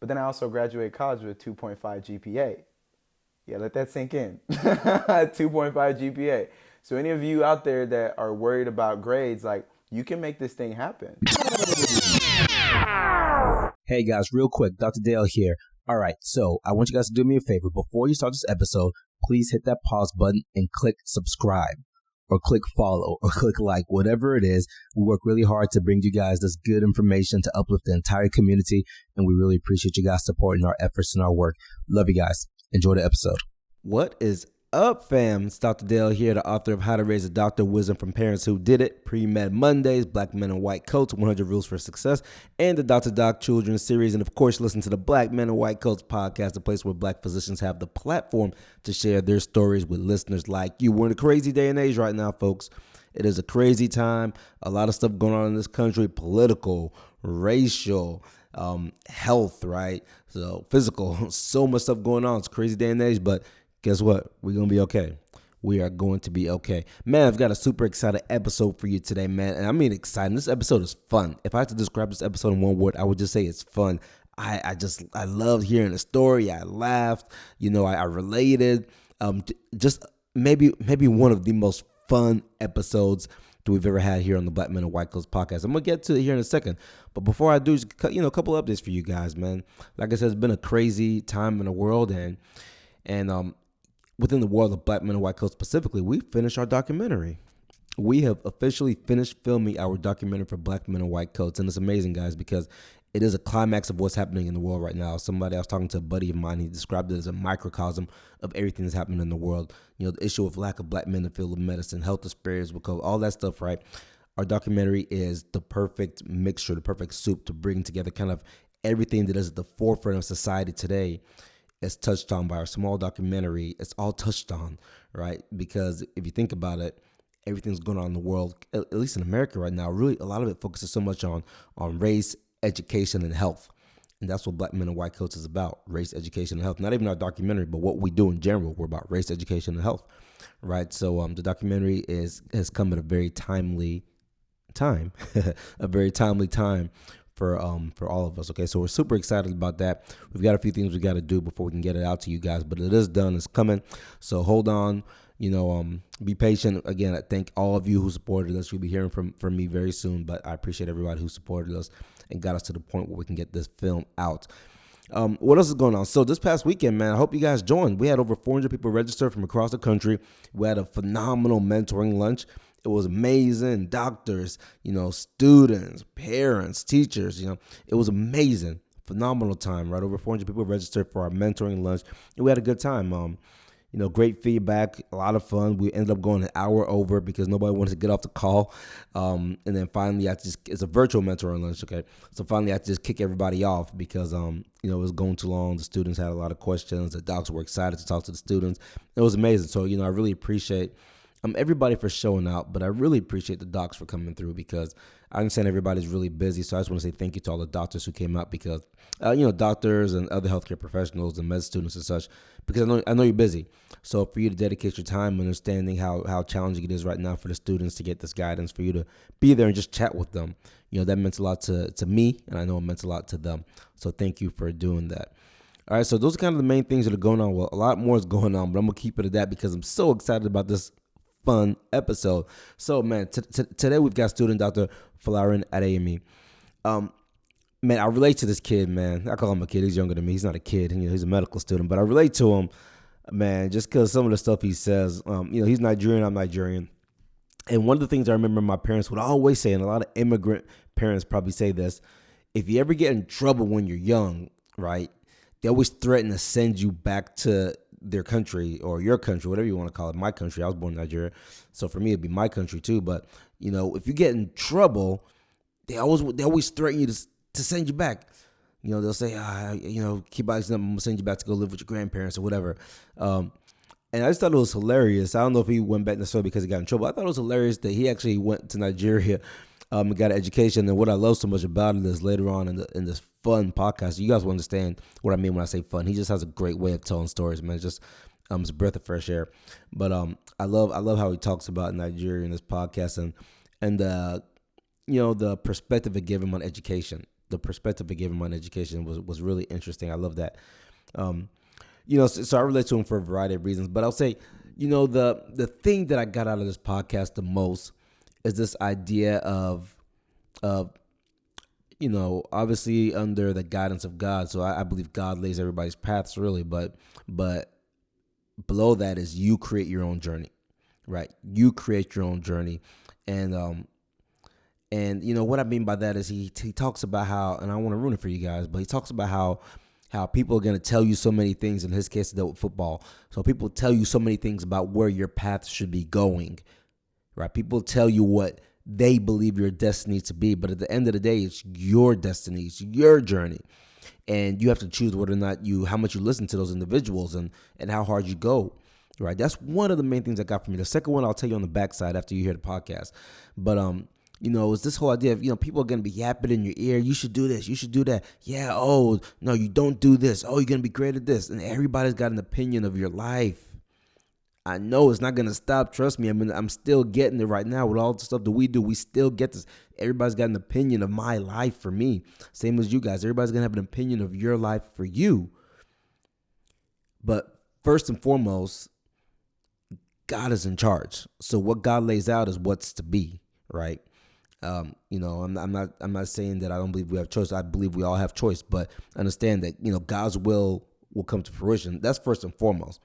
But then I also graduated college with 2.5 GPA. Yeah, let that sink in. 2.5 GPA. So any of you out there that are worried about grades, like, you can make this thing happen. Hey guys, real quick, Dr. Dale here. All right, so I want you guys to do me a favor. Before you start this episode, please hit that pause button and click subscribe or click follow or click like, whatever it is. We work really hard to bring you guys this good information to uplift the entire community, and we really appreciate you guys supporting our efforts and our work. Love you guys. Enjoy the episode. What is up, fam? It's Dr. Dale here, the author of How to Raise a Doctor, Wisdom from Parents Who Did It, PreMed Mondays, Black Men in White Coats, 100 Rules for Success, and the Dr. Doc Children's Series. And of course, listen to the Black Men in White Coats podcast, the place where Black physicians have the platform to share their stories with listeners like you. We're in a crazy day and age right now, folks. It is a crazy time. A lot of stuff going on in this country, political, racial, health, right? So physical, so much stuff going on. It's a crazy day and age, but guess what? We're going to be okay. We are going to be okay. Man, I've got a super excited episode for you today, man. And I mean exciting. This episode is fun. If I had to describe this episode in one word, I would just say it's fun. I loved hearing the story. I laughed. I related. Just maybe one of the most fun episodes that we've ever had here on the Black Men in White Coats podcast. I'm going to get to it here in a second. But before I do, just, a couple updates for you guys, man. Like I said, it's been a crazy time in the world. And within the world of Black Men in White Coats specifically, we finished our documentary. We have officially finished filming our documentary for Black Men in White Coats. And it's amazing, guys, because it is a climax of what's happening in the world right now. I was talking to a buddy of mine. He described it as a microcosm of everything that's happening in the world. The issue of lack of Black men in the field of medicine, health disparities with COVID, all that stuff, right? Our documentary is the perfect mixture, the perfect soup to bring together kind of everything that is at the forefront of society today. It's touched on by our small documentary. It's all touched on, right? Because if you think about it, everything's going on in the world, at least in America right now, really a lot of it focuses so much on race, education, and health. And that's what Black Men in White Coats is about, race, education, and health. Not even our documentary, but what we do in general. We're about race, education, and health, right? So the documentary has come at a very timely time, a very timely time for all of us. Okay, so we're super excited about that. We've got a few things we got to do before we can get it out to you guys, but it is done. It's coming. So hold on. Be patient. Again, I thank all of you who supported us. You'll be hearing from me very soon, but I appreciate everybody who supported us and got us to the point where we can get this film out. What else is going on? So this past weekend, man, I hope you guys joined. We had over 400 people registered from across the country. We had a phenomenal mentoring lunch. It was amazing. Doctors, students, parents, teachers, it was amazing. Phenomenal time, right? Over 400 people registered for our mentoring lunch. And we had a good time. Great feedback, a lot of fun. We ended up going an hour over because nobody wanted to get off the call. And then finally, it's a virtual mentoring lunch, okay? So finally, I had to just kick everybody off because, it was going too long. The students had a lot of questions. The docs were excited to talk to the students. It was amazing. So, I really appreciate everybody for showing out, but I really appreciate the docs for coming through because I understand everybody's really busy. So I just want to say thank you to all the doctors who came out because, doctors and other healthcare professionals and med students and such, because I know you're busy. So for you to dedicate your time understanding how challenging it is right now for the students to get this guidance, for you to be there and just chat with them, that meant a lot to me, and I know it meant a lot to them. So thank you for doing that. All right, so those are kind of the main things that are going on. Well, a lot more is going on, but I'm going to keep it at that because I'm so excited about this fun episode. So, man, today we've got student Dr. Folarin Adeyemi. Man, I relate to this kid, man. I call him a kid. He's younger than me. He's not a kid. He's a medical student, but I relate to him, man, just because some of the stuff he says. He's Nigerian. I'm Nigerian. And one of the things I remember my parents would always say, and a lot of immigrant parents probably say this, if you ever get in trouble when you're young, right, they always threaten to send you back to their country or your country, whatever you want to call it. My country. I was born in Nigeria. So for me, it'd be my country too. But, if you get in trouble, they always threaten you to send you back. They'll say, keep out, I'm going to send you back to go live with your grandparents or whatever. And I just thought it was hilarious. I don't know if he went back necessarily because he got in trouble. I thought it was hilarious that he actually went to Nigeria and got an education. And what I love so much about it is later on in this fun podcast, you guys will understand what I mean when I say fun. He just has a great way of telling stories, man. It's a breath of fresh air. But I love how he talks about Nigeria in this podcast and the perspective it gave him on education. the perspective he gave him on education was really interesting. I love that. So I relate to him for a variety of reasons, but I'll say, the thing that I got out of this podcast the most is this idea of obviously under the guidance of God. So I believe God lays everybody's paths really, but below that is you create your own journey, right? You create your own journey. And what I mean by that is he talks about how, and I don't want to ruin it for you guys, but he talks about how people are going to tell you so many things. In his case, dealt with football. So people tell you so many things about where your path should be going, right? People tell you what they believe your destiny to be, but at the end of the day, it's your destiny, it's your journey, and you have to choose whether or not how much you listen to those individuals and how hard you go, right? That's one of the main things I got from me. The second one I'll tell you on the backside after you hear the podcast, but it's this whole idea of people are gonna be yapping in your ear. You should do this, you should do that. Yeah, oh no, you don't do this. Oh, you're gonna be great at this, and everybody's got an opinion of your life. I know it's not going to stop. Trust me. I'm still getting it right now with all the stuff that we do. We still get this. Everybody's got an opinion of my life for me. Same as you guys. Everybody's going to have an opinion of your life for you. But first and foremost, God is in charge. So what God lays out is what's to be, right? I'm not saying that I don't believe we have choice. I believe we all have choice, but understand that, God's will come to fruition. That's first and foremost.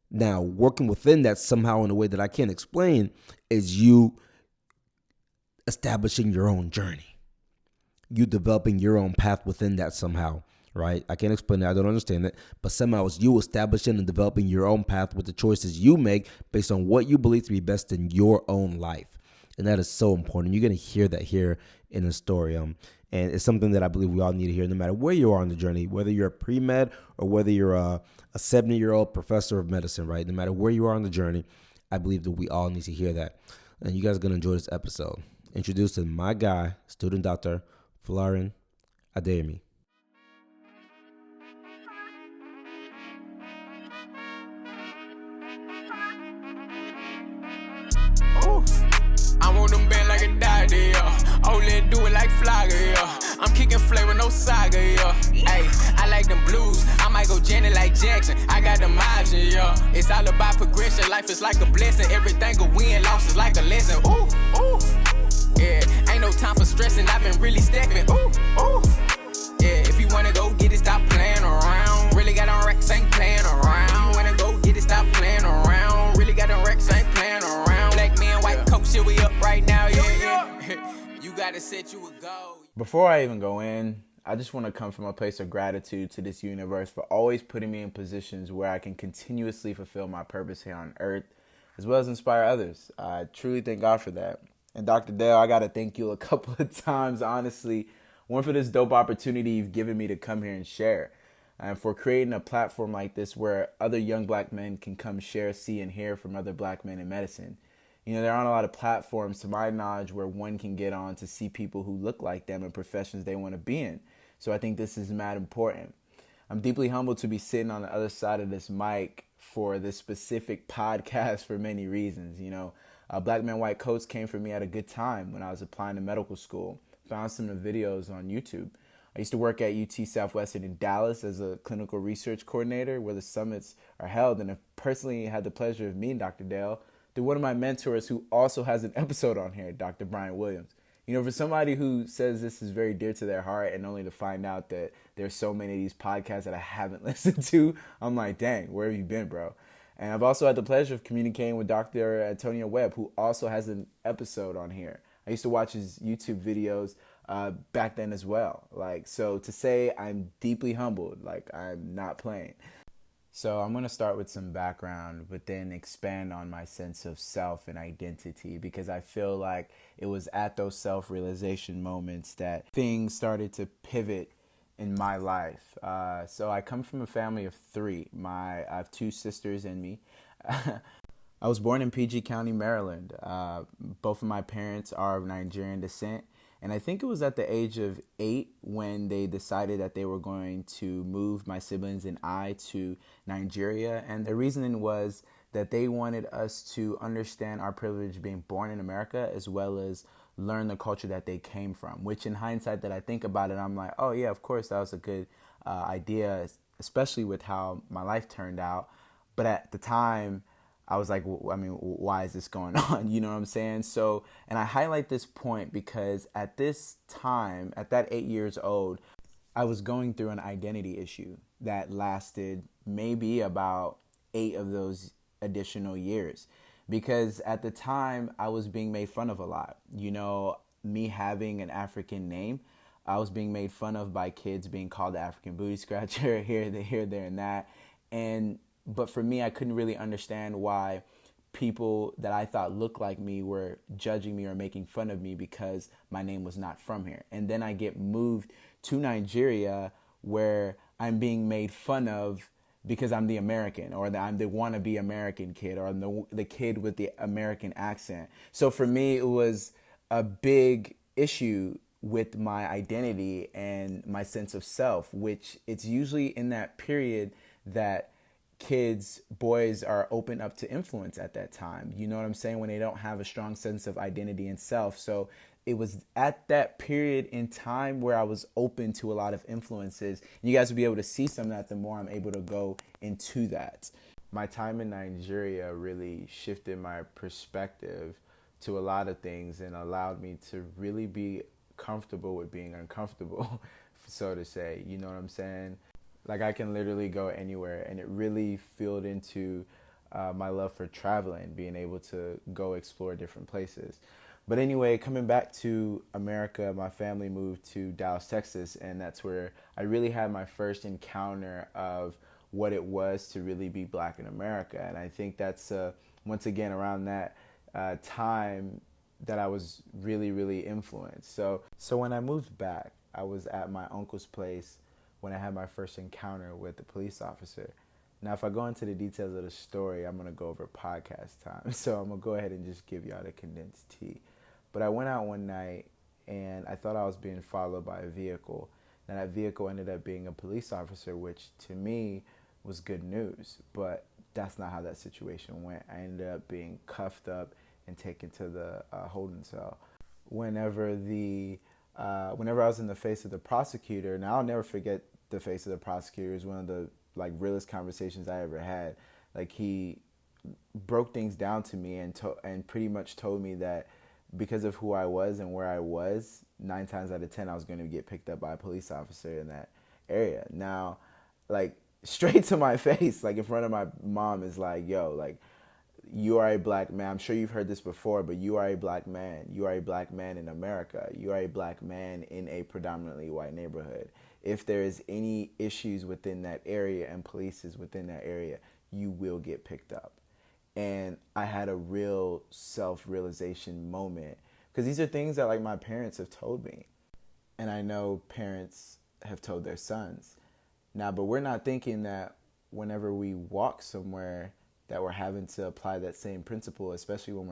Now, working within that somehow in a way that I can't explain is you establishing your own journey. You developing your own path within that somehow, right? I can't explain it. I don't understand it. But somehow it's you establishing and developing your own path with the choices you make based on what you believe to be best in your own life. And that is so important. You're going to hear that here in the story. And it's something that I believe we all need to hear no matter where you are on the journey, whether you're a pre-med or whether you're a 70-year-old professor of medicine, right? No matter where you are on the journey, I believe that we all need to hear that. And you guys are going to enjoy this episode. Introducing my guy, student doctor, Folarin Adeyemi. I want them band like a daddy, yeah. Oh, let's do it like Flagger, yeah. I'm kicking flavor, no saga, yeah. Hey, I like them blues. I might go Janet like Jackson. I got them options, yeah. It's all about progression. Life is like a blessing. Everything a win, loss is like a lesson. Ooh, ooh. Yeah, ain't no time for stressing. I've been really stepping. Ooh, ooh. Yeah, if you wanna go get it, stop playing around. Really got on Rex, ain't playing around. Wanna go get it, stop playing around. Really got on Rex, ain't playing around. Black man, white coat, shit, we up right now, yeah. You gotta set you a goal. Before I even go in, I just want to come from a place of gratitude to this universe for always putting me in positions where I can continuously fulfill my purpose here on earth, as well as inspire others. I truly thank God for that. And Dr. Dale, I got to thank you a couple of times, honestly. One, for this dope opportunity you've given me to come here and share. And for creating a platform like this where other young black men can come share, see, and hear from other black men in medicine. There aren't a lot of platforms, to my knowledge, where one can get on to see people who look like them in professions they want to be in. So I think this is mad important. I'm deeply humbled to be sitting on the other side of this mic for this specific podcast for many reasons. Black Men White Coats came for me at a good time when I was applying to medical school. Found some of the videos on YouTube. I used to work at UT Southwestern in Dallas as a clinical research coordinator where the summits are held, and I personally had the pleasure of meeting Dr. Dale through one of my mentors who also has an episode on here, Dr. Brian Williams. For somebody who says this is very dear to their heart and only to find out that there's so many of these podcasts that I haven't listened to, I'm like, dang, where have you been, bro? And I've also had the pleasure of communicating with Dr. Antonio Webb, who also has an episode on here. I used to watch his YouTube videos back then as well. So to say I'm deeply humbled, I'm not playing. So I'm going to start with some background, but then expand on my sense of self and identity, because I feel like it was at those self-realization moments that things started to pivot in my life. So I come from a family of three. I have two sisters and me. I was born in PG County, Maryland. Both of my parents are of Nigerian descent. And I think it was at the age of 8 when they decided that they were going to move my siblings and I to Nigeria. And the reasoning was that they wanted us to understand our privilege being born in America, as well as learn the culture that they came from, which in hindsight that I think about it, I'm like, oh yeah, of course that was a good idea, especially with how my life turned out. But at the time, I was like, I mean, why is this going on? You know what I'm saying? So, and I highlight this point because at this time, at that 8 years old, I was going through an identity issue that lasted maybe about 8 of those additional years. Because at the time, I was being made fun of a lot. You know, me having an African name, I was being made fun of by kids being called the African booty scratcher here, there, and that. But for me, I couldn't really understand why people that I thought looked like me were judging me or making fun of me because my name was not from here. And then I get moved to Nigeria where I'm being made fun of because I'm the American, or that I'm the wannabe American kid, or I'm the kid with the American accent. So for me, it was a big issue with my identity and my sense of self, which it's usually in that period that kids, boys, are open up to influence at that time. You know what I'm saying? When they don't have a strong sense of identity and self. So it was at that period in time where I was open to a lot of influences. You guys will be able to see some of that the more I'm able to go into that. My time in Nigeria really shifted my perspective to a lot of things and allowed me to really be comfortable with being uncomfortable, so to say. You know what I'm saying? Like, I can literally go anywhere, and it really filled into my love for traveling, being able to go explore different places. But anyway, coming back to America, my family moved to Dallas, Texas, and that's where I really had my first encounter of what it was to really be Black in America. And I think that's, once again, around that time that I was really, really influenced. So when I moved back, I was at my uncle's place when I had my first encounter with the police officer. Now, if I go into the details of the story, I'm going to go over podcast time. So I'm going to go ahead and just give y'all the condensed tea. But I went out one night, and I thought I was being followed by a vehicle. And that vehicle ended up being a police officer, which to me was good news. But that's not how that situation went. I ended up being cuffed up and taken to the holding cell. Whenever I was in the face of the prosecutor, and I'll never forget the face of the prosecutor. It was one of the realest conversations I ever had. Like, he broke things down to me and pretty much told me that because of who I was and where I was, 9 times out of 10 I was going to get picked up by a police officer in that area. Now, straight to my face, in front of my mom, is yo, you are a Black man. I'm sure you've heard this before, but you are a Black man. You are a Black man in America. You are a Black man in a predominantly white neighborhood. If there is any issues within that area and police is within that area, you will get picked up. And I had a real self-realization moment, because these are things that my parents have told me. And I know parents have told their sons. Now, but we're not thinking that whenever we walk somewhere that we're having to apply that same principle, especially when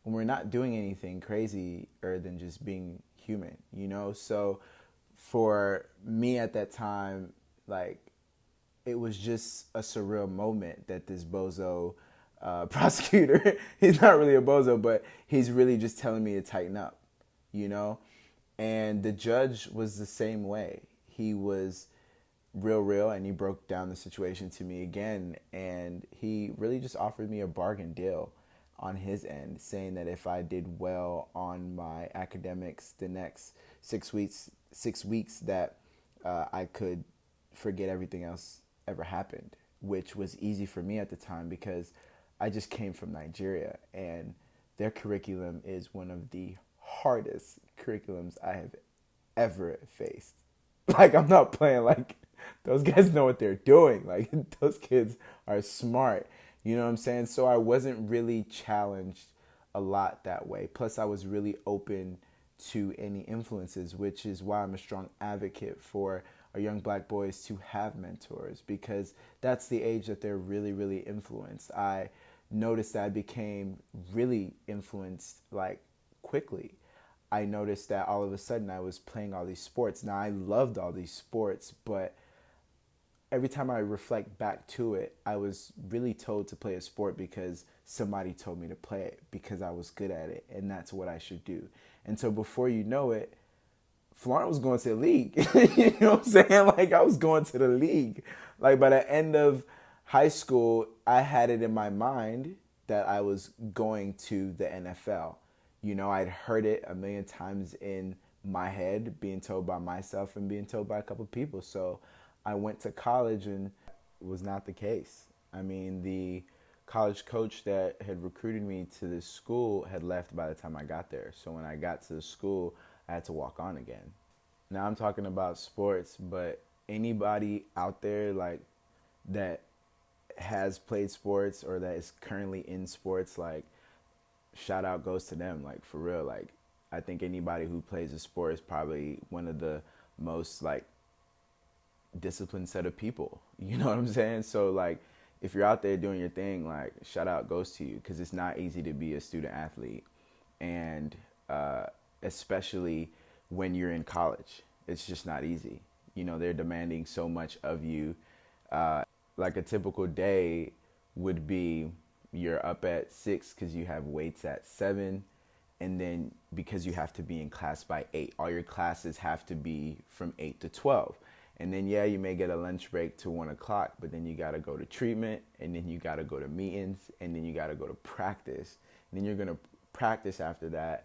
we're not doing anything crazy or than just being human, you know? So for me at that time, it was just a surreal moment that this bozo prosecutor, he's not really a bozo, but he's really just telling me to tighten up, you know? And the judge was the same way. He was real, and he broke down the situation to me again, and he really just offered me a bargain deal on his end, saying that if I did well on my academics the next 6 weeks that I could forget everything else ever happened, which was easy for me at the time because I just came from Nigeria, and their curriculum is one of the hardest curriculums I have ever faced. I'm not playing. Those guys know what they're doing. Those kids are smart. You know what I'm saying? So I wasn't really challenged a lot that way. Plus, I was really open to any influences, which is why I'm a strong advocate for our young Black boys to have mentors, because that's the age that they're really, really influenced. I noticed that I became really influenced quickly. I noticed that all of a sudden I was playing all these sports. Now, I loved all these sports, but every time I reflect back to it, I was really told to play a sport because somebody told me to play it because I was good at it and that's what I should do. And so before you know it, Folarin was going to the league. You know what I'm saying? Like, I was going to the league. Like, by the end of high school, I had it in my mind that I was going to the NFL. You know, I'd heard it a million times in my head, being told by myself and being told by a couple of people. So I went to college and it was not the case. I mean, the college coach that had recruited me to this school had left by the time I got there. So when I got to the school, I had to walk on again. Now I'm talking about sports, but anybody out there like that has played sports or that is currently in sports, like, shout out goes to them. Like, for real, like, I think anybody who plays a sport is probably one of the most like disciplined set of people. You know what I'm saying? So like, if you're out there doing your thing, like, shout out goes to you, because it's not easy to be a student athlete, and especially when you're in college, it's just not easy. You know, they're demanding so much of you. Like a typical day would be, you're up at 6 because you have weights at 7, and then because you have to be in class by 8, all your classes have to be from 8 to 12. And then, yeah, you may get a lunch break to 1 o'clock, but then you got to go to treatment, and then you got to go to meetings, and then you got to go to practice. And then you're going to practice after that.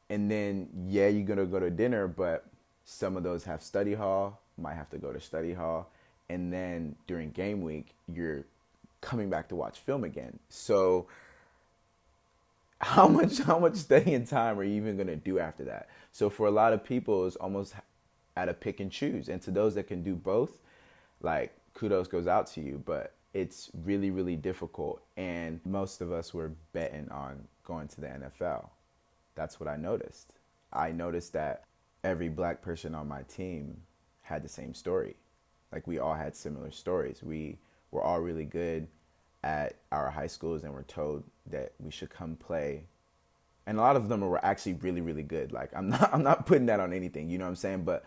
And then, yeah, you're going to go to dinner, but some of those have study hall, might have to go to study hall. And then during game week, you're coming back to watch film again. So how much studying time are you even going to do after that? So for a lot of people, it's almost at a pick and choose. And to those that can do both, like, kudos goes out to you. But it's really, really difficult. And most of us were betting on going to the NFL. That's what I noticed. I noticed that every black person on my team had the same story. Like, we all had similar stories. We were all really good at our high schools and were told that we should come play. And a lot of them were actually really, really good. Like, I'm not putting that on anything, you know what I'm saying? But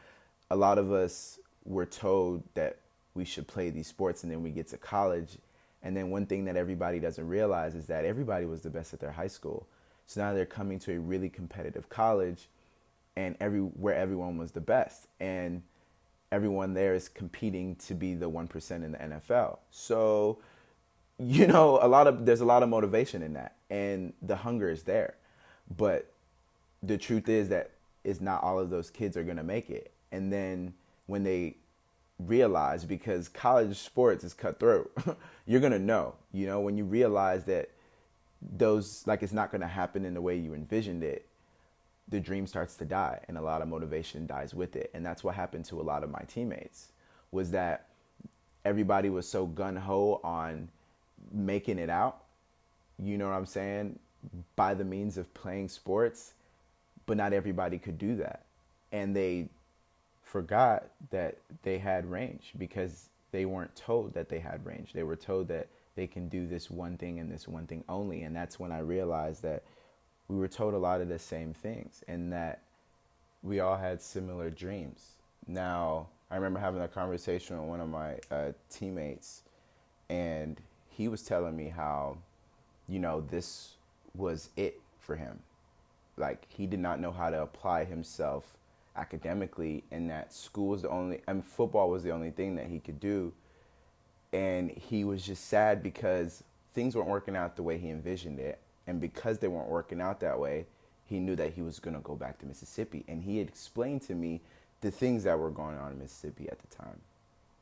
a lot of us were told that we should play these sports, and then we get to college. And then one thing that everybody doesn't realize is that everybody was the best at their high school. So now they're coming to a really competitive college, and where everyone was the best. And everyone there is competing to be the 1% in the NFL. So, you know, there's a lot of motivation in that, and the hunger is there. But the truth is that is not all of those kids are going to make it. And then when they realize, because college sports is cutthroat, you're going to know, you know, when you realize that it's not going to happen in the way you envisioned it, the dream starts to die, and a lot of motivation dies with it. And that's what happened to a lot of my teammates, was that everybody was so gung-ho on making it out, you know what I'm saying, by the means of playing sports, but not everybody could do that. And they forgot that they had range, because they weren't told that they had range. They were told that they can do this one thing and this one thing only. And that's when I realized that we were told a lot of the same things, and that we all had similar dreams. Now, I remember having a conversation with one of my teammates, and he was telling me how, you know, this was it for him. Like, he did not know how to apply himself academically, and that school was football was the only thing that he could do. And he was just sad because things weren't working out the way he envisioned it. And because they weren't working out that way, he knew that he was going to go back to Mississippi. And he had explained to me the things that were going on in Mississippi at the time.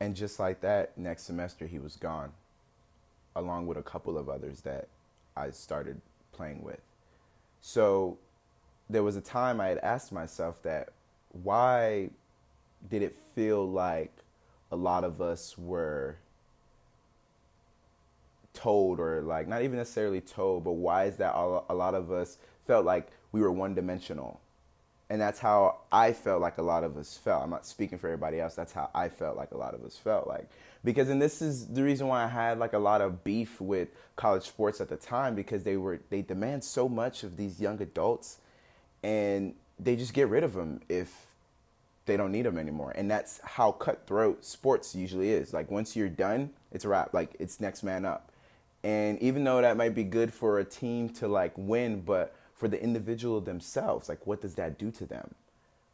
And just like that, next semester he was gone, along with a couple of others that I started playing with. So there was a time I had asked myself that, why did it feel like a lot of us were told, or like not even necessarily told, but why is that a lot of us felt like we were one-dimensional? And that's how I felt like a lot of us felt. I'm not speaking for everybody else. That's how I felt like a lot of us felt like. Because, and this is the reason why I had like a lot of beef with college sports at the time, because they demand so much of these young adults, and they just get rid of them if they don't need them anymore. And that's how cutthroat sports usually is. Like once you're done, it's a wrap. Like it's next man up. And even though that might be good for a team to like win, but for the individual themselves, like what does that do to them?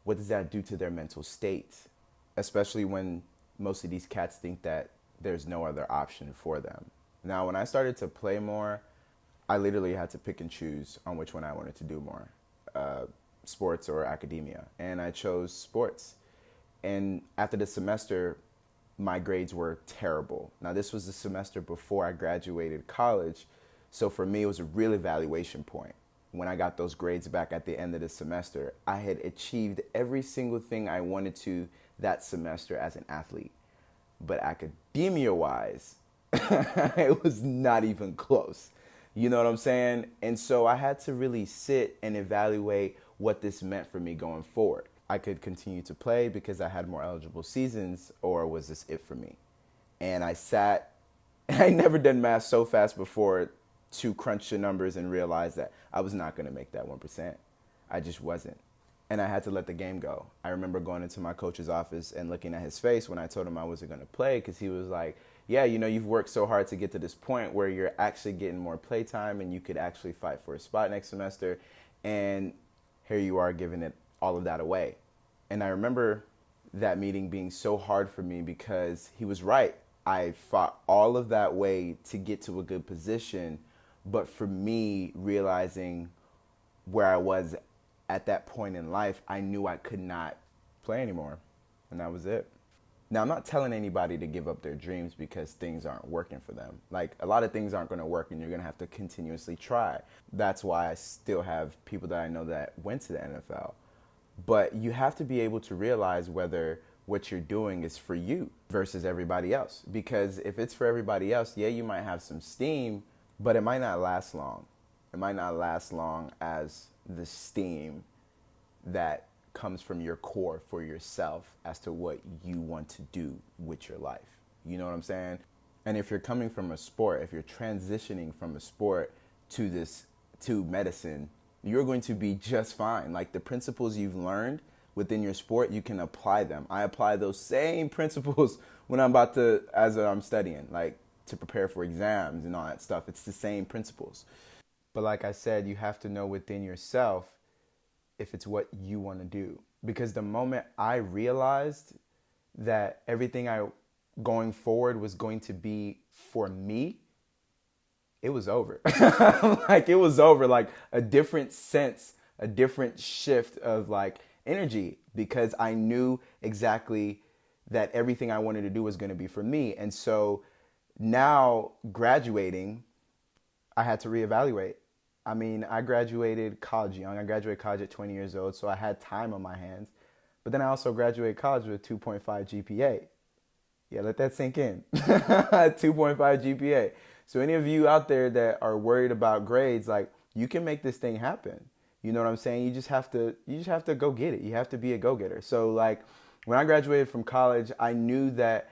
What does that do to their mental state? Especially when most of these cats think that there's no other option for them. Now, when I started to play more, I literally had to pick and choose on which one I wanted to do more, sports or academia. And I chose sports. And after the semester, my grades were terrible. Now, this was the semester before I graduated college. So for me, it was a real evaluation point. When I got those grades back at the end of the semester, I had achieved every single thing I wanted to that semester as an athlete. But academia-wise, it was not even close. You know what I'm saying? And so I had to really sit and evaluate what this meant for me going forward. I could continue to play because I had more eligible seasons, or was this it for me? And I sat, I never done math so fast before to crunch the numbers and realize that I was not going to make that 1%. I just wasn't. And I had to let the game go. I remember going into my coach's office and looking at his face when I told him I wasn't going to play, because he was like, yeah, you know, you've worked so hard to get to this point where you're actually getting more play time and you could actually fight for a spot next semester. And here you are giving it all of that away. And I remember that meeting being so hard for me because he was right. I fought all of that way to get to a good position. But for me, realizing where I was at that point in life, I knew I could not play anymore. And that was it. Now, I'm not telling anybody to give up their dreams because things aren't working for them. Like, a lot of things aren't going to work and you're going to have to continuously try. That's why I still have people that I know that went to the NFL. But you have to be able to realize whether what you're doing is for you versus everybody else. Because if it's for everybody else, yeah, you might have some steam, but it might not last long. It might not last long as the steam that comes from your core for yourself as to what you want to do with your life. You know what I'm saying? And if you're coming from a sport, if you're transitioning from a sport to medicine, you're going to be just fine. Like the principles you've learned within your sport, you can apply them. I apply those same principles when as I'm studying, like to prepare for exams and all that stuff. It's the same principles. But like I said, you have to know within yourself if it's what you want to do. Because the moment I realized that everything going forward was going to be for me, it was over. Like it was over, like a different sense, a different shift of like energy, because I knew exactly that everything I wanted to do was going to be for me. And so now graduating, I had to reevaluate. I mean, I graduated college young. I graduated college at 20 years old, so I had time on my hands. But then I also graduated college with 2.5 GPA. Yeah, let that sink in. 2.5 GPA. So any of you out there that are worried about grades, like, you can make this thing happen. You know what I'm saying? You just have to go get it. You have to be a go-getter. So like when I graduated from college, I knew that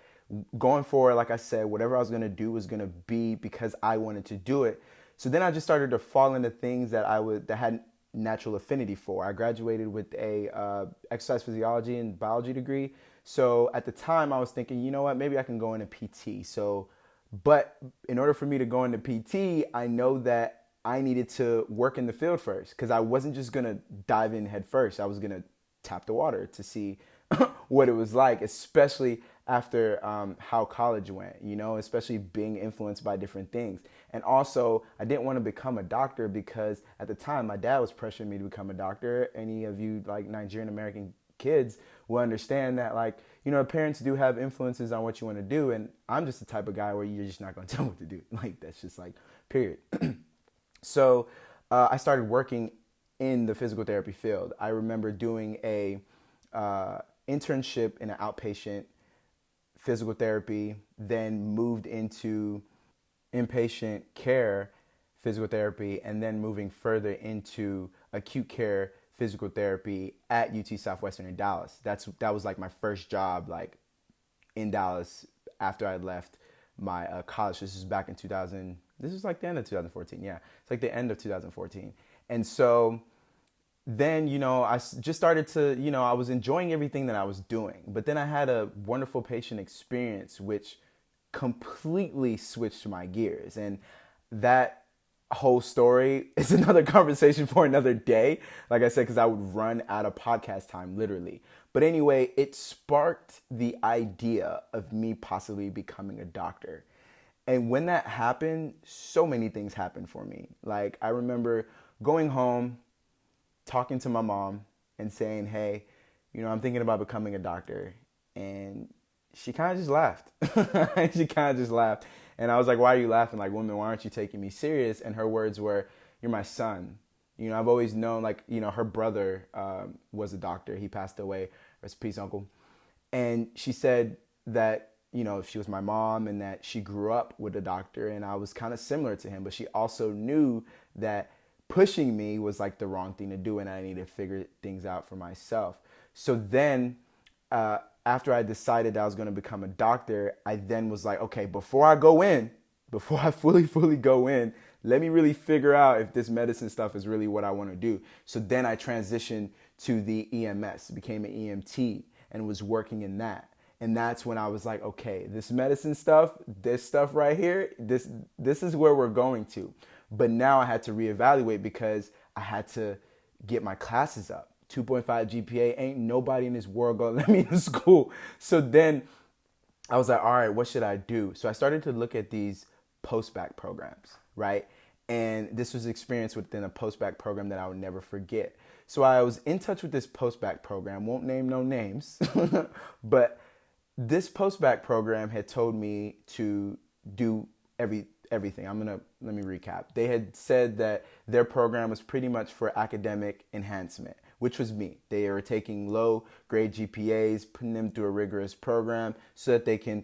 going forward, like I said, whatever I was going to do was going to be because I wanted to do it. So then I just started to fall into things that that had natural affinity for. I graduated with a exercise physiology and biology degree. So at the time I was thinking, you know what, maybe I can go into PT. But in order for me to go into PT, I know that I needed to work in the field first, because I wasn't just going to dive in head first. I was going to tap the water to see what it was like, especially after how college went, you know, especially being influenced by different things. And also, I didn't want to become a doctor because at the time, my dad was pressuring me to become a doctor. Any of you like Nigerian American kids will understand that, like, you know, parents do have influences on what you want to do. And I'm just the type of guy where you're just not going to tell me what to do. Like, that's just like, period. So I started working in the physical therapy field. I remember doing a internship in an outpatient physical therapy, then moved into inpatient care physical therapy, and then moving further into acute care physical therapy at UT Southwestern in Dallas. That was like my first job, like in Dallas after I left my college. This is back in 2000. This is like the end of 2014. Yeah, it's like the end of 2014. And so then, just started to, I was enjoying everything that I was doing. But then I had a wonderful patient experience, which completely switched my gears. And that whole story is another conversation for another day. Like I said, because I would run out of podcast time, literally. But anyway, it sparked the idea of me possibly becoming a doctor. And when that happened, so many things happened for me. Like, I remember going home, talking to my mom and saying, hey, I'm thinking about becoming a doctor. And she kind of just laughed. And I was like, why are you laughing? Like, woman, why aren't you taking me serious? And her words were, you're my son. I've always known, her brother was a doctor. He passed away. Rest in peace, uncle. And she said that, she was my mom and that she grew up with a doctor and I was kind of similar to him. But she also knew that pushing me was like the wrong thing to do and I needed to figure things out for myself. So then after I decided that I was going to become a doctor, I then was like, okay, before I fully go in, let me really figure out if this medicine stuff is really what I want to do. So then I transitioned to the EMS, became an EMT and was working in that. And that's when I was like, okay, this medicine stuff, this stuff right here, this is where we're going to. But now I had to reevaluate because I had to get my classes up. 2.5 GPA, ain't nobody in this world gonna let me in school. So then I was like, all right, what should I do? So I started to look at these post-bac programs, right? And this was experience within a post-bac program that I would never forget. So I was in touch with this post-bac program, won't name no names, but this post-bac program had told me to do everything. Let me recap. They had said that their program was pretty much for academic enhancement, which was me. They were taking low grade GPAs, putting them through a rigorous program so that they can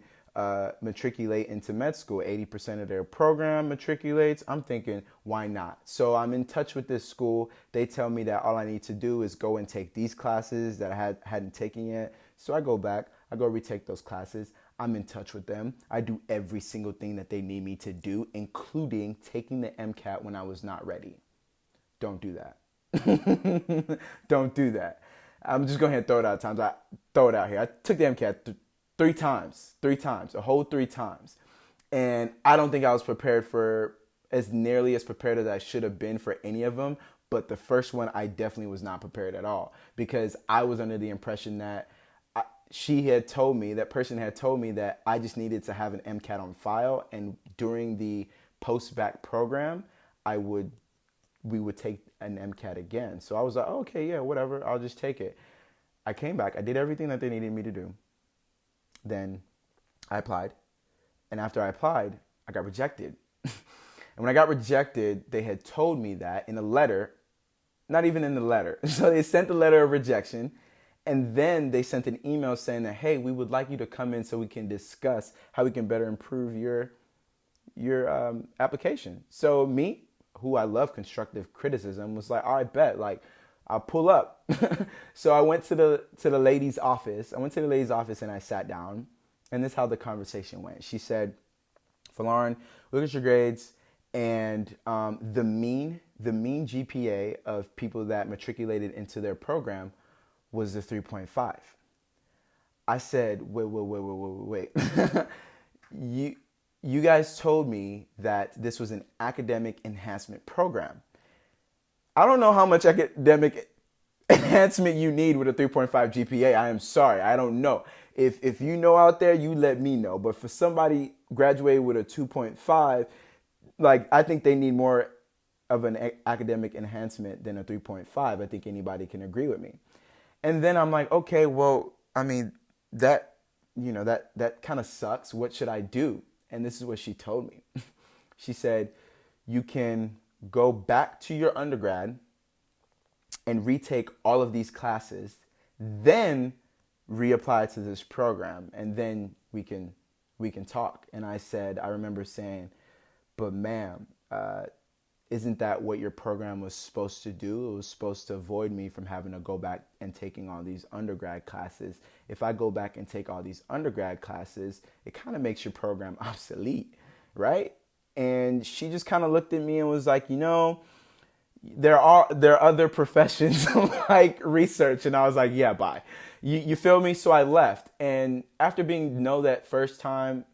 matriculate into med school. 80% of their program matriculates. I'm thinking, why not? So I'm in touch with this school. They tell me that all I need to do is go and take these classes that I hadn't taken yet. So I go back, I go retake those classes. I'm in touch with them. I do every single thing that they need me to do, including taking the MCAT when I was not ready. Don't do that. Don't do that. I'm just going to throw it out times. I throw it out here. I took the MCAT three times, a whole 3 times. And I don't think I was prepared for nearly as prepared as I should have been for any of them. But the first one, I definitely was not prepared at all because I was under the impression that that person had told me that I just needed to have an MCAT on file. And during the post-bac program, we would take an MCAT again. So I was like, oh, okay, yeah, whatever. I'll just take it. I came back. I did everything that they needed me to do. Then I applied. And after I applied, I got rejected. And when I got rejected, they had told me that in a letter, not even in the letter. So they sent the letter of rejection. And then they sent an email saying that, hey, we would like you to come in so we can discuss how we can better improve your application. So me, who I love constructive criticism, was like, all right, bet, like I'll pull up. So I went to the lady's office. And I sat down, and this is how the conversation went. She said, Folarin, look at your grades, and the mean GPA of people that matriculated into their program was the 3.5. I said, wait. You guys told me that this was an academic enhancement program. I don't know how much academic enhancement you need with a 3.5 GPA. I am sorry. I don't know. If you know out there, you let me know. But for somebody graduated with a 2.5, like I think they need more of an academic enhancement than a 3.5. I think anybody can agree with me. And then I'm like, okay, well, I mean, that kind of sucks. What should I do? And this is what she told me. She said, you can go back to your undergrad and retake all of these classes, then reapply to this program, and then we can talk. And I remember saying, but ma'am, isn't that what your program was supposed to do? It was supposed to avoid me from having to go back and taking all these undergrad classes. If I go back and take all these undergrad classes, it kind of makes your program obsolete, right? And she just kind of looked at me and was like, there are other professions like research. And I was like, yeah, bye. You feel me? So I left. And after being no that first time,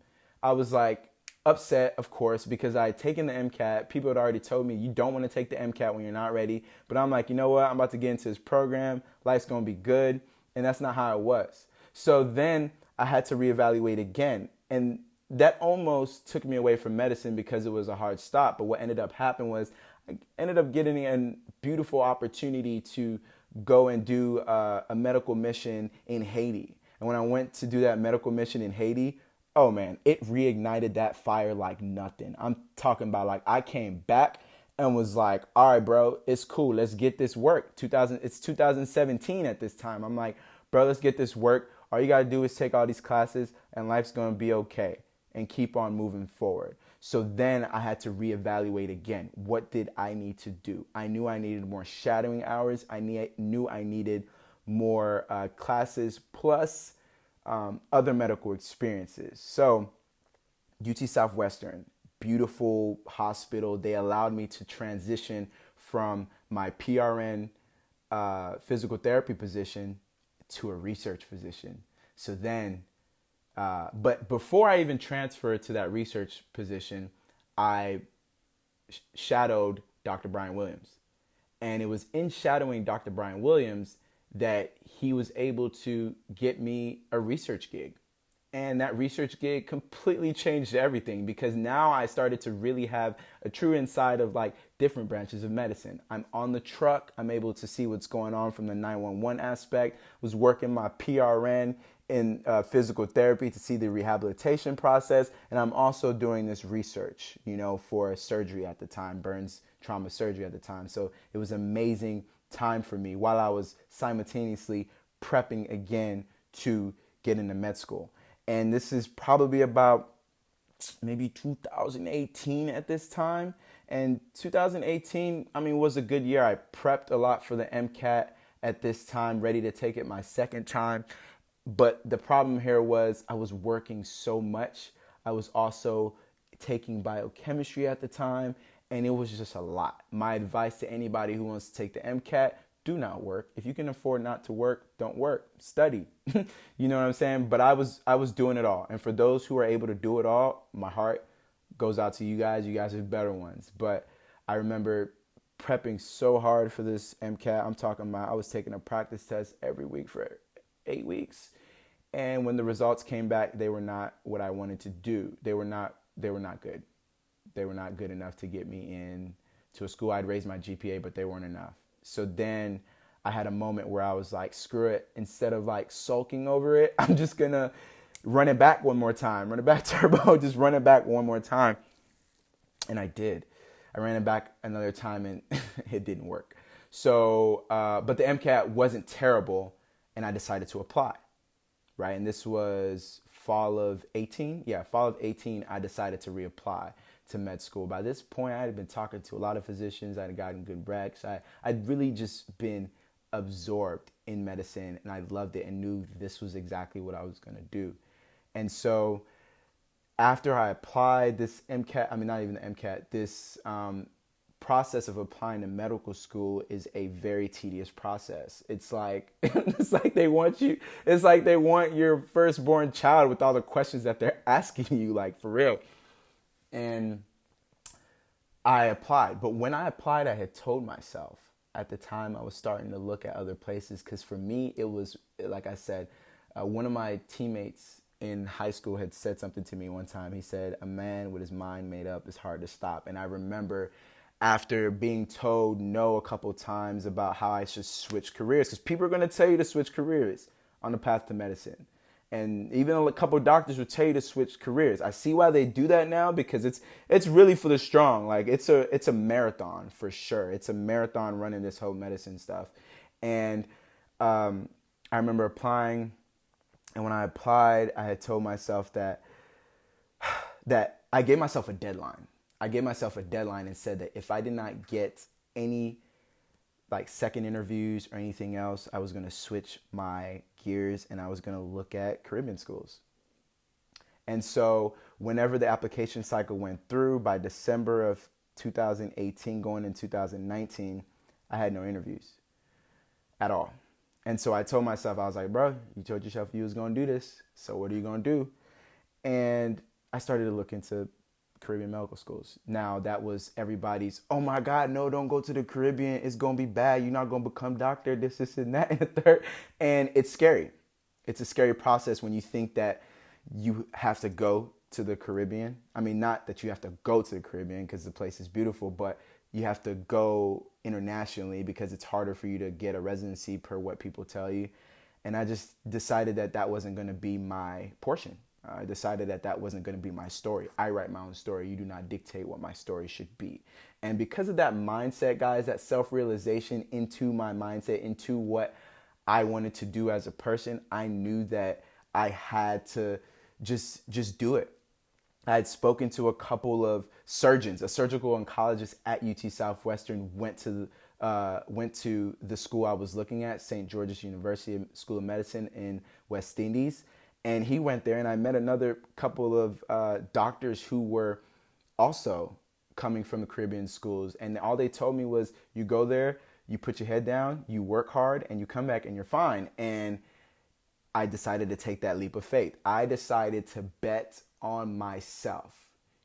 I was like upset, of course, because I had taken the MCAT. People had already told me you don't want to take the MCAT when you're not ready. But I'm like, you know what? I'm about to get into this program. Life's going to be good. And that's not how it was. So then I had to reevaluate again. And that almost took me away from medicine because it was a hard stop. But what ended up happening was I ended up getting a beautiful opportunity to go and do a medical mission in Haiti. And when I went to do that medical mission in Haiti, oh man, it reignited that fire like nothing. I'm talking about like I came back and was like, all right, bro, it's cool. Let's get this work. It's 2017 at this time. I'm like, bro, let's get this work. All you got to do is take all these classes and life's going to be okay and keep on moving forward. So then I had to reevaluate again. What did I need to do? I knew I needed more shadowing hours. I knew I needed more classes plus other medical experiences. So UT Southwestern, beautiful hospital. They allowed me to transition from my PRN physical therapy position to a research position. So then but before I even transferred to that research position, I shadowed Dr. Brian Williams. And it was in shadowing Dr. Brian Williams that he was able to get me a research gig. And that research gig completely changed everything because now I started to really have a true insight of like different branches of medicine. I'm on the truck. I'm able to see what's going on from the 911 aspect. Was working my PRN in physical therapy to see the rehabilitation process. And I'm also doing this research, for surgery at the time, burns trauma surgery at the time. So it was an amazing time for me while I was simultaneously prepping again to get into med school. And this is probably about maybe 2018 at this time. And 2018, was a good year. I prepped a lot for the MCAT at this time, ready to take it my second time. But the problem here was I was working so much. I was also taking biochemistry at the time, and it was just a lot. My advice to anybody who wants to take the MCAT, do not work. If you can afford not to work, don't work. Study. You know what I'm saying? But I was doing it all. And for those who are able to do it all, my heart goes out to you guys. You guys are better ones. But I remember prepping so hard for this MCAT. I'm talking about I was taking a practice test every week for 8 weeks. And when the results came back, they were not what I wanted to do. They were not good. They were not good enough to get me in to a school. I'd raised my GPA, but they weren't enough. So then I had a moment where I was like, screw it. Instead of like sulking over it, I'm just going to run it back one more time. Run it back turbo, just run it back one more time. And I did. I ran it back another time and it didn't work. So, but the MCAT wasn't terrible and I decided to apply. Right. And this was fall of 18. Yeah, fall of 18, I decided to reapply to med school. By this point, I had been talking to a lot of physicians. I had gotten good breaks. I'd really just been absorbed in medicine and I loved it and knew this was exactly what I was going to do. And so after I applied this MCAT, not even the MCAT, this process of applying to medical school is a very tedious process. It's like they want your firstborn child with all the questions that they're asking you, like for real. And I applied, but when I applied, I had told myself at the time I was starting to look at other places because for me it was, like I said, one of my teammates in high school had said something to me one time. He said, "A man with his mind made up is hard to stop." And I remember after being told no a couple times about how I should switch careers, because people are going to tell you to switch careers on the path to medicine. And even a couple of doctors will tell you to switch careers. I see why they do that now because it's really for the strong. Like it's a marathon for sure. It's a marathon running this whole medicine stuff. And I remember applying, and when I applied, I had told myself that I gave myself a deadline. I gave myself a deadline and said that if I did not get any like second interviews or anything else, I was going to switch my gears and I was going to look at Caribbean schools. And so whenever the application cycle went through, by December of 2018 going in 2019, I had no interviews at all. And so I told myself, I was like, bro, you told yourself you was going to do this. So what are you going to do? And I started to look into Caribbean medical schools. Now that was everybody's, oh my God, no, don't go to the Caribbean. It's going to be bad. You're not going to become doctor, this, and that, and the third. And it's scary. It's a scary process when you think that you have to go to the Caribbean. I mean, not that you have to go to the Caribbean because the place is beautiful, but you have to go internationally because it's harder for you to get a residency per what people tell you. And I just decided that that wasn't going to be my portion. I decided that that wasn't going to be my story. I write my own story. You do not dictate what my story should be. And because of that mindset, guys, that self-realization into my mindset, into what I wanted to do as a person, I knew that I had to just do it. I had spoken to a couple of surgeons. A surgical oncologist at UT Southwestern went to the school I was looking at, St. George's University School of Medicine in West Indies. And he went there, and I met another couple of doctors who were also coming from the Caribbean schools. And all they told me was, you go there, you put your head down, you work hard, and you come back and you're fine. And I decided to take that leap of faith. I decided to bet on myself.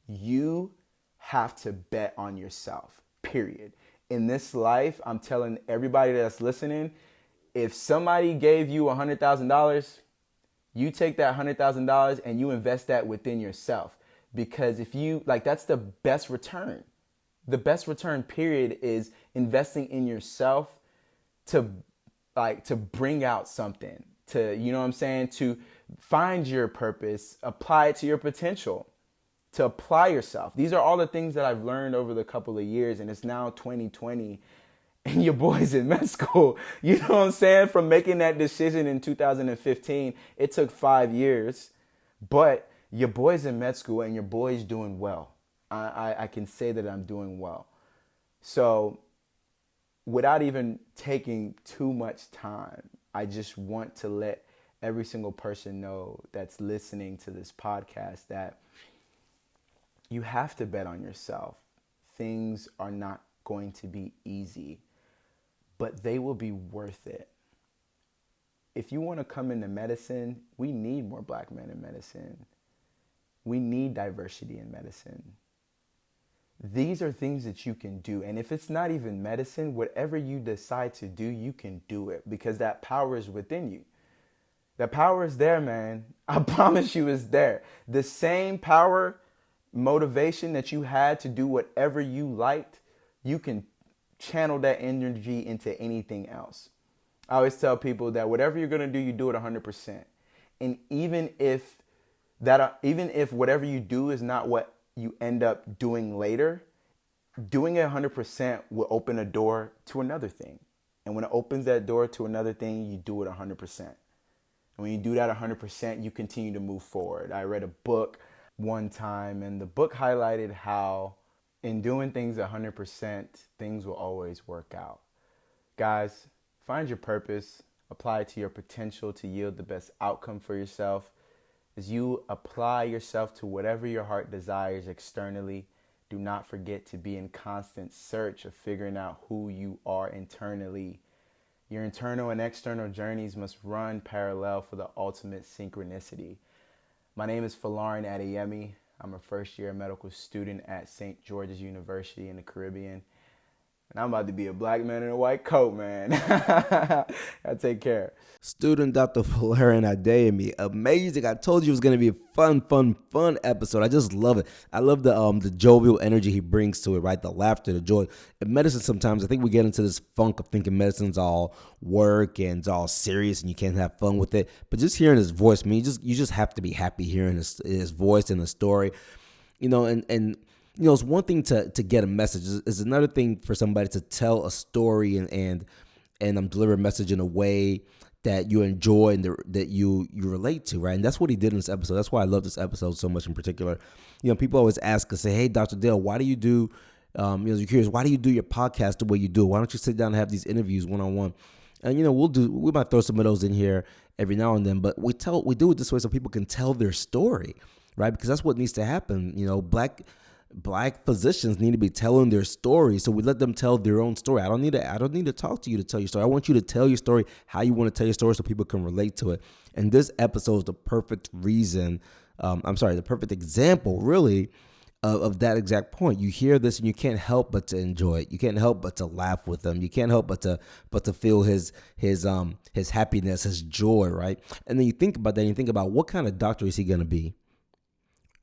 You have to bet on yourself, period. In this life, I'm telling everybody that's listening, if somebody gave you $100,000, you take that $100,000 and you invest that within yourself. Because if you, that's the best return. The best return, period, is investing in yourself to bring out something, to, you know what I'm saying, to find your purpose, apply it to your potential, to apply yourself. These are all the things that I've learned over the couple of years, and it's now 2020 and your boy's in med school. You know what I'm saying? From making that decision in 2015, it took 5 years, but your boy's in med school and your boy's doing well. I can say that I'm doing well. So without even taking too much time, I just want to let every single person know that's listening to this podcast that you have to bet on yourself. Things are not going to be easy, but they will be worth it. If you want to come into medicine, we need more black men in medicine. We need diversity in medicine. These are things that you can do. And if it's not even medicine, whatever you decide to do, you can do it because that power is within you. The power is there, man. I promise you it's there. The same power, motivation that you had to do whatever you liked, you can channel that energy into anything else. I always tell people that whatever you're going to do, you do it 100%. And even if whatever you do is not what you end up doing later, doing it 100% will open a door to another thing. And when it opens that door to another thing, you do it 100%. And when you do that 100%, you continue to move forward. I read a book one time, and the book highlighted how in doing things 100%, things will always work out. Guys, find your purpose, apply it to your potential to yield the best outcome for yourself. As you apply yourself to whatever your heart desires externally, do not forget to be in constant search of figuring out who you are internally. Your internal and external journeys must run parallel for the ultimate synchronicity. My name is Folarin Adeyemi. I'm a first-year medical student at St. George's University in the Caribbean. And I'm about to be a black man in a white coat, man. Gotta take care. Student Dr. Folarin Adeyemi. Amazing. I told you it was going to be a fun episode. I just love it. I love the jovial energy he brings to it, right? The laughter, the joy. In medicine, sometimes I think we get into this funk of thinking medicine's all work and it's all serious and you can't have fun with it. But just hearing his voice, I mean, you just have to be happy hearing his voice and the story. You know, and you know, it's one thing to get a message. It's another thing for somebody to tell a story and deliver a message in a way that you enjoy and that you relate to, right? And that's what he did in this episode. That's why I love this episode so much in particular. You know, people always ask us, say, hey, Dr. Dale, why do you do, you're curious, why do you do your podcast the way you do? Why don't you sit down and have these interviews one-on-one? And, you know, we might throw some of those in here every now and then, but we do it this way so people can tell their story, right? Because that's what needs to happen. You know, black Black physicians need to be telling their story, so we let them tell their own story. I don't need to talk to you to tell your story. I want you to tell your story how you want to tell your story so people can relate to it. And this episode is the perfect the perfect example, really, of that exact point. You hear this and you can't help but to enjoy it. You can't help but to laugh with them. You can't help but to feel his happiness, his joy, right? And then you think about that and you think about what kind of doctor is he going to be,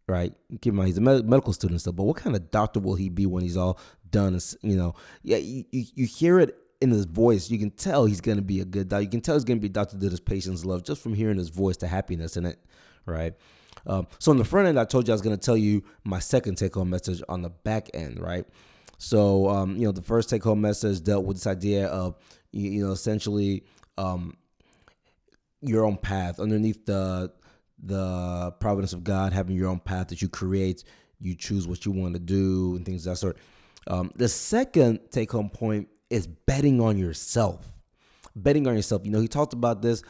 right? Keep in mind, he's a medical student still, but what kind of doctor will he be when he's all done? You hear it in his voice. You can tell he's going to be a good doctor. You can tell he's going to be a doctor that his patients love just from hearing his voice, the happiness in it, right? So on the front end, I told you I was going to tell you my second take-home message on the back end, right? So, the first take-home message dealt with this idea of, essentially your own path underneath the providence of God, having your own path that you create. You choose what you want to do and things of that sort. The second take-home point is betting on yourself. Betting on yourself. He talked about this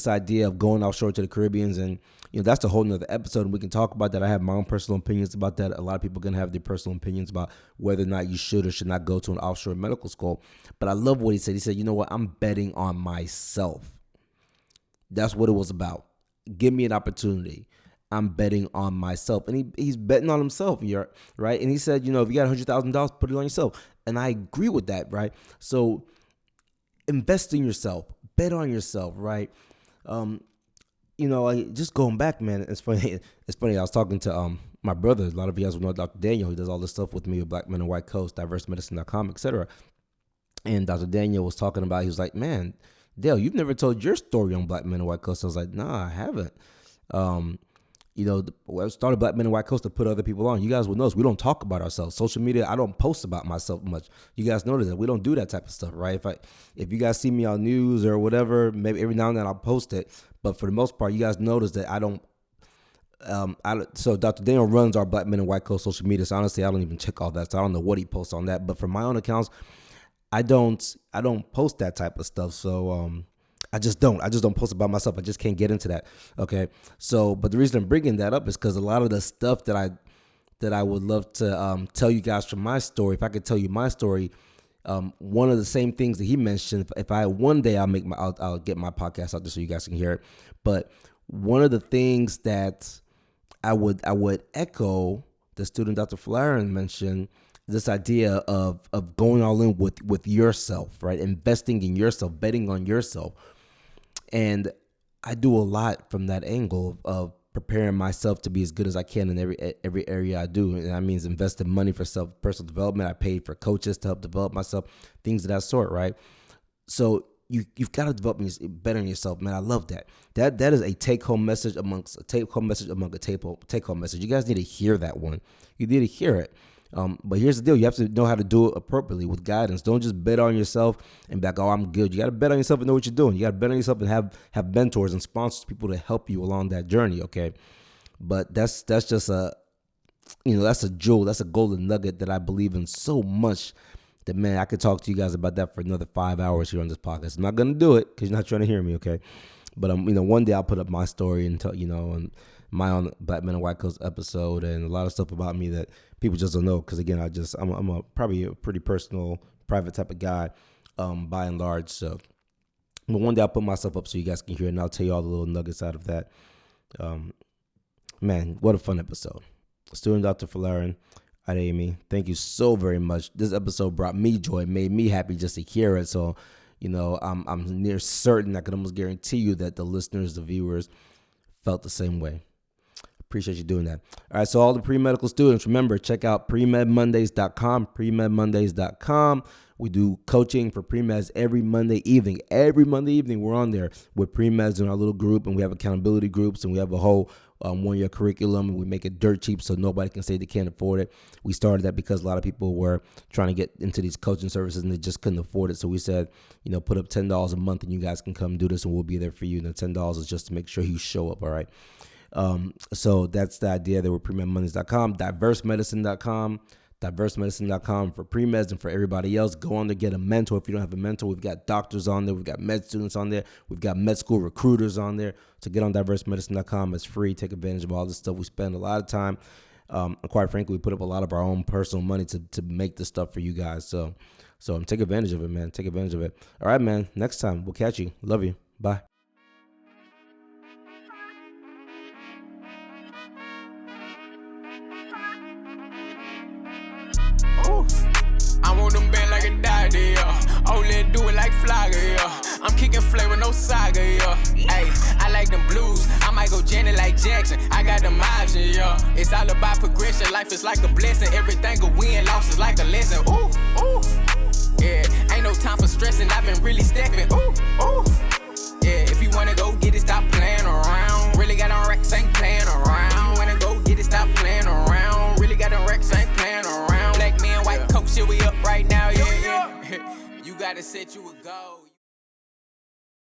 idea of going offshore to the Caribbeans, and that's a whole nother episode, and we can talk about that. I have my own personal opinions about that. A lot of people are going to have their personal opinions about whether or not you should or should not go to an offshore medical school. But I love what he said. He said, you know what? I'm betting on myself. That's what it was about. Give me an opportunity. I'm betting on myself. And he's betting on himself, right? And he said, if you got $100,000, put it on yourself. And I agree with that, right? So invest in yourself. Bet on yourself, right? Just going back, man, it's funny. It's funny. I was talking to my brother. A lot of you guys will know Dr. Daniel. He does all this stuff with me with Black Men and White Coast, diversemedicine.com, etc. And Dr. Daniel was talking about, he was like, man, Dale, you've never told your story on Black Men and White Coast. I was like, nah, I haven't. I started Black Men and White Coast to put other people on. You guys will notice we don't talk about ourselves. Social media, I don't post about myself much. You guys notice that we don't do that type of stuff, right? If you guys see me on news or whatever, maybe every now and then I'll post it. But for the most part, you guys notice that I don't. So Dr. Daniel runs our Black Men and White Coast social media. So honestly, I don't even check all that. So I don't know what he posts on that. But for my own accounts, I don't post that type of stuff. So I just don't post about myself. I just can't get into that. Okay. So, but the reason I'm bringing that up is because a lot of the stuff that I would love to tell you guys from my story, if I could tell you my story, one of the same things that he mentioned, if I one day I'll get my podcast out there so you guys can hear it. But one of the things that I would echo the student Dr. Folarin mentioned, this idea of going all in with yourself, right? Investing in yourself, betting on yourself. And I do a lot from that angle of preparing myself to be as good as I can in every area I do. And that means investing money for personal development. I paid for coaches to help develop myself, things of that sort, right? So you've got to better on yourself, man. I love that. That is a take-home message among a take-home message. You guys need to hear that one. You need to hear it. But here's the deal. You have to know how to do it appropriately with guidance. Don't just bet on yourself and be like, oh, I'm good. You got to bet on yourself and know what you're doing. You got to bet on yourself and have mentors and sponsors, people to help you along that journey, okay? But that's just that's a jewel. That's a golden nugget that I believe in so much that, man, I could talk to you guys about that for another 5 hours here on this podcast. I'm not going to do it because you're not trying to hear me, okay? But, one day I'll put up my story and tell, and my own Black Men and White Coast episode and a lot of stuff about me that people just don't know. Because again, I'm probably a pretty personal, private type of guy, by and large. So, but one day I'll put myself up so you guys can hear it, and I'll tell you all the little nuggets out of that. Man, what a fun episode. Student Dr. Folarin Adeyemi, thank you so very much. This episode brought me joy, made me happy just to hear it. So, I'm near certain, I can almost guarantee you that the listeners, the viewers, felt the same way. Appreciate you doing that. All right, so all the pre-medical students, remember, check out PreMedMondays.com, PreMedMondays.com. We do coaching for pre-meds every Monday evening. Every Monday evening, we're on there with pre-meds in our little group, and we have accountability groups, and we have a whole one-year curriculum, and we make it dirt cheap so nobody can say they can't afford it. We started that because a lot of people were trying to get into these coaching services, and they just couldn't afford it. So we said, put up $10 a month, and you guys can come do this, and we'll be there for you. And the $10 is just to make sure you show up, all right? So that's the idea. That we're PreMedMondays.com, diversemedicine.com for pre-meds and for everybody else. Go on there, get a mentor. If you don't have a mentor, we've got doctors on there. We've got med students on there. We've got med school recruiters on there. So get on diversemedicine.com. It's free. Take advantage of all this stuff. We spend a lot of time Quite frankly, we put up a lot of our own personal money to make this stuff for you guys. So take advantage of it, man. Take advantage of it. All right, man. Next time we'll catch you. Love you. Bye. I want them band like a daddy, yeah. Only do it like Flagger, yeah. I'm kicking flavor, no saga, yeah. Hey, I like them blues. I might go Janet like Jackson. I got them options, yeah. It's all about progression. Life is like a blessing. Everything a win, loss is like a lesson. Ooh, ooh. Yeah, ain't no time for stressing. I've been really stepping. Ooh, ooh. Yeah, if you wanna go get it, stop playing around. Really got on racks, ain't playing around. Wanna go get it, stop playing around. Really got on racks, ain't playing around. Black men, white coat, shit, we up right now, yeah, yeah. You gotta set you a goal.